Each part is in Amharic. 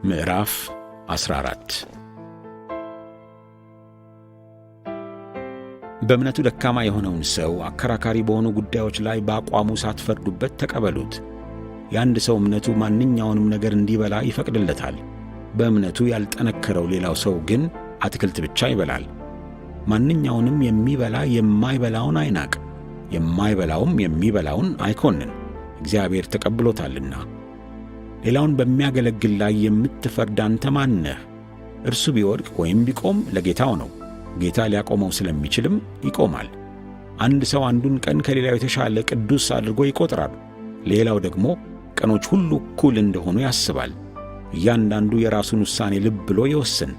ምዕራፍ 14 በእምነቱ ደካማ የሆነውን ሰው አከራካሪ በሆኑ ጉዳዮች ላይ በአቋሙ ሳትፈርዱበት ተቀበሉት። የአንድ ሰው እምነቱ ማንኛውንም ነገር እንዲበላ ይፈቅድለታል። በእምነቱ ያልጠነከረው ሌላው ሰው ግን አትክልት ብቻ ይበላል። ማንኛውንም የሚበላ የማይበላውን አይናቅ፣ የማይበላውም የሚበላውን አይኮንን፣ እግዚአብሔር ተቀብሎታልና። ሌላውን በሚያገለግል ላይ የምትፈርድ አንተ ማን ነህ? እርሱ ቢወድቅ ወይም ቢቆም ለጌታው ነው፣ ጌታ ሊያቆመው ስለሚችልም ይቆማል። አንድ ሰው አንዱን ቀን ከሌላው የተሻለ ቅዱስ አድርጎ ይቆጥራል፣ ሌላው ደግሞ ቀኖች ሁሉ እኩል እንደሆኑ ያስባል። እያንዳንዱ የራሱን ውሳኔ ልብ ብሎ ይወስን።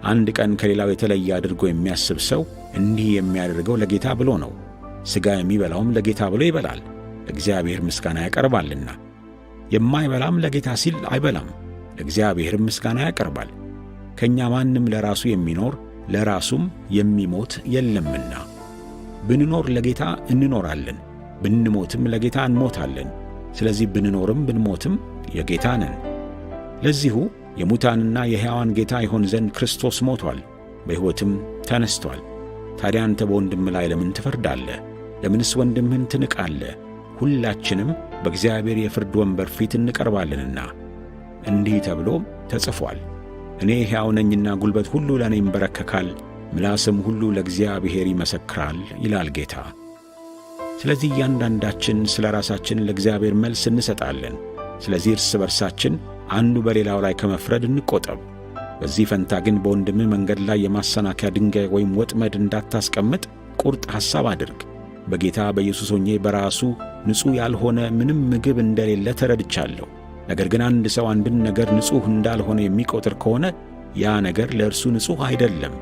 አንድ ቀን ከሌላው የተለየ አድርጎ የሚያስብ ሰው እንዲህ የሚያደርገው ለጌታ ብሎ ነው። ሥጋ የሚበላውም ለጌታ ብሎ ይበላል፣ ለእግዚአብሔር ምስጋና ያቀርባልና። የማይበላም ለጌታ ሲል አይበላም፣ ለእግዚአብሔርም ምስጋና ያቀርባል። ከእኛ ማንም ለራሱ የሚኖር ለራሱም የሚሞት የለምና። ብንኖር ለጌታ እንኖራለን፣ ብንሞትም ለጌታ እንሞታለን። ስለዚህ ብንኖርም ብንሞትም የጌታ ነን። ለዚሁ የሙታንና የሕያዋን ጌታ ይሆን ዘንድ ክርስቶስ ሞቷል፣ በሕይወትም ተነስቶአል። ታዲያ አንተ በወንድም ላይ ለምን ትፈርዳለህ? ለምንስ ወንድምህን ትንቃለህ? ሁላችንም በእግዚአብሔር የፍርድ ወንበር ፊት እንቀርባለንና። እንዲህ ተብሎ ተጽፏል፣ እኔ ሕያው ነኝና ጉልበት ሁሉ ለእኔ ይንበረከካል፣ ምላስም ሁሉ ለእግዚአብሔር ይመሰክራል ይላል ጌታ። ስለዚህ እያንዳንዳችን ስለ ራሳችን ለእግዚአብሔር መልስ እንሰጣለን። ስለዚህ እርስ በርሳችን አንዱ በሌላው ላይ ከመፍረድ እንቆጠብ። በዚህ ፈንታ ግን በወንድምህ መንገድ ላይ የማሰናከያ ድንጋይ ወይም ወጥመድ እንዳታስቀምጥ ቁርጥ ሐሳብ አድርግ። በጌታ በኢየሱስ ሆኜ በራሱ ንጹሕ ያልሆነ ምንም ምግብ እንደሌለ ተረድቻለሁ። ነገር ግን አንድ ሰው አንድን ነገር ንጹሕ እንዳልሆነ የሚቆጥር ከሆነ ያ ነገር ለእርሱ ንጹሕ አይደለም።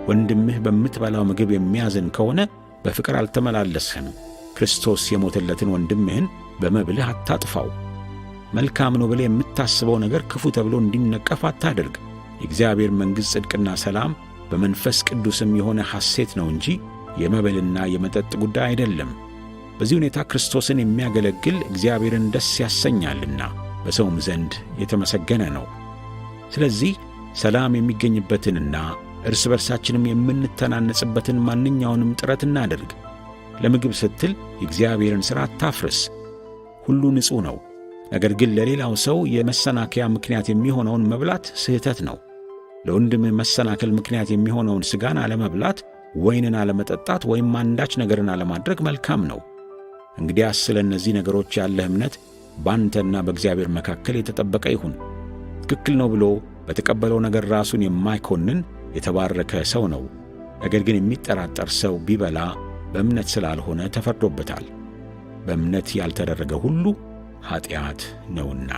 ወንድምህ በምትበላው ምግብ የሚያዝን ከሆነ በፍቅር አልተመላለስህም። ክርስቶስ የሞተለትን ወንድምህን በመብልህ አታጥፋው። መልካም ነው ብለህ የምታስበው ነገር ክፉ ተብሎ እንዲነቀፍ አታድርግ። የእግዚአብሔር መንግሥት ጽድቅና ሰላም በመንፈስ ቅዱስም የሆነ ሐሴት ነው እንጂ የመብልና የመጠጥ ጉዳይ አይደለም። በዚህ ሁኔታ ክርስቶስን የሚያገለግል እግዚአብሔርን ደስ ያሰኛልና በሰውም ዘንድ የተመሰገነ ነው። ስለዚህ ሰላም የሚገኝበትንና እርስ በርሳችንም የምንተናነጽበትን ማንኛውንም ጥረት እናድርግ። ለምግብ ስትል የእግዚአብሔርን ሥራ አታፍርስ። ሁሉ ንጹሕ ነው። ነገር ግን ለሌላው ሰው የመሰናከያ ምክንያት የሚሆነውን መብላት ስህተት ነው። ለወንድምህ መሰናከል ምክንያት የሚሆነውን ሥጋን አለመብላት፣ ወይንን አለመጠጣት ወይም አንዳች ነገርን አለማድረግ መልካም ነው። እንግዲያስ ስለ እነዚህ ነገሮች ያለህ እምነት ባንተና በእግዚአብሔር መካከል የተጠበቀ ይሁን። ትክክል ነው ብሎ በተቀበለው ነገር ራሱን የማይኮንን የተባረከ ሰው ነው። ነገር ግን የሚጠራጠር ሰው ቢበላ በእምነት ስላልሆነ ተፈርዶበታል። በእምነት ያልተደረገ ሁሉ ኀጢአት ነውና።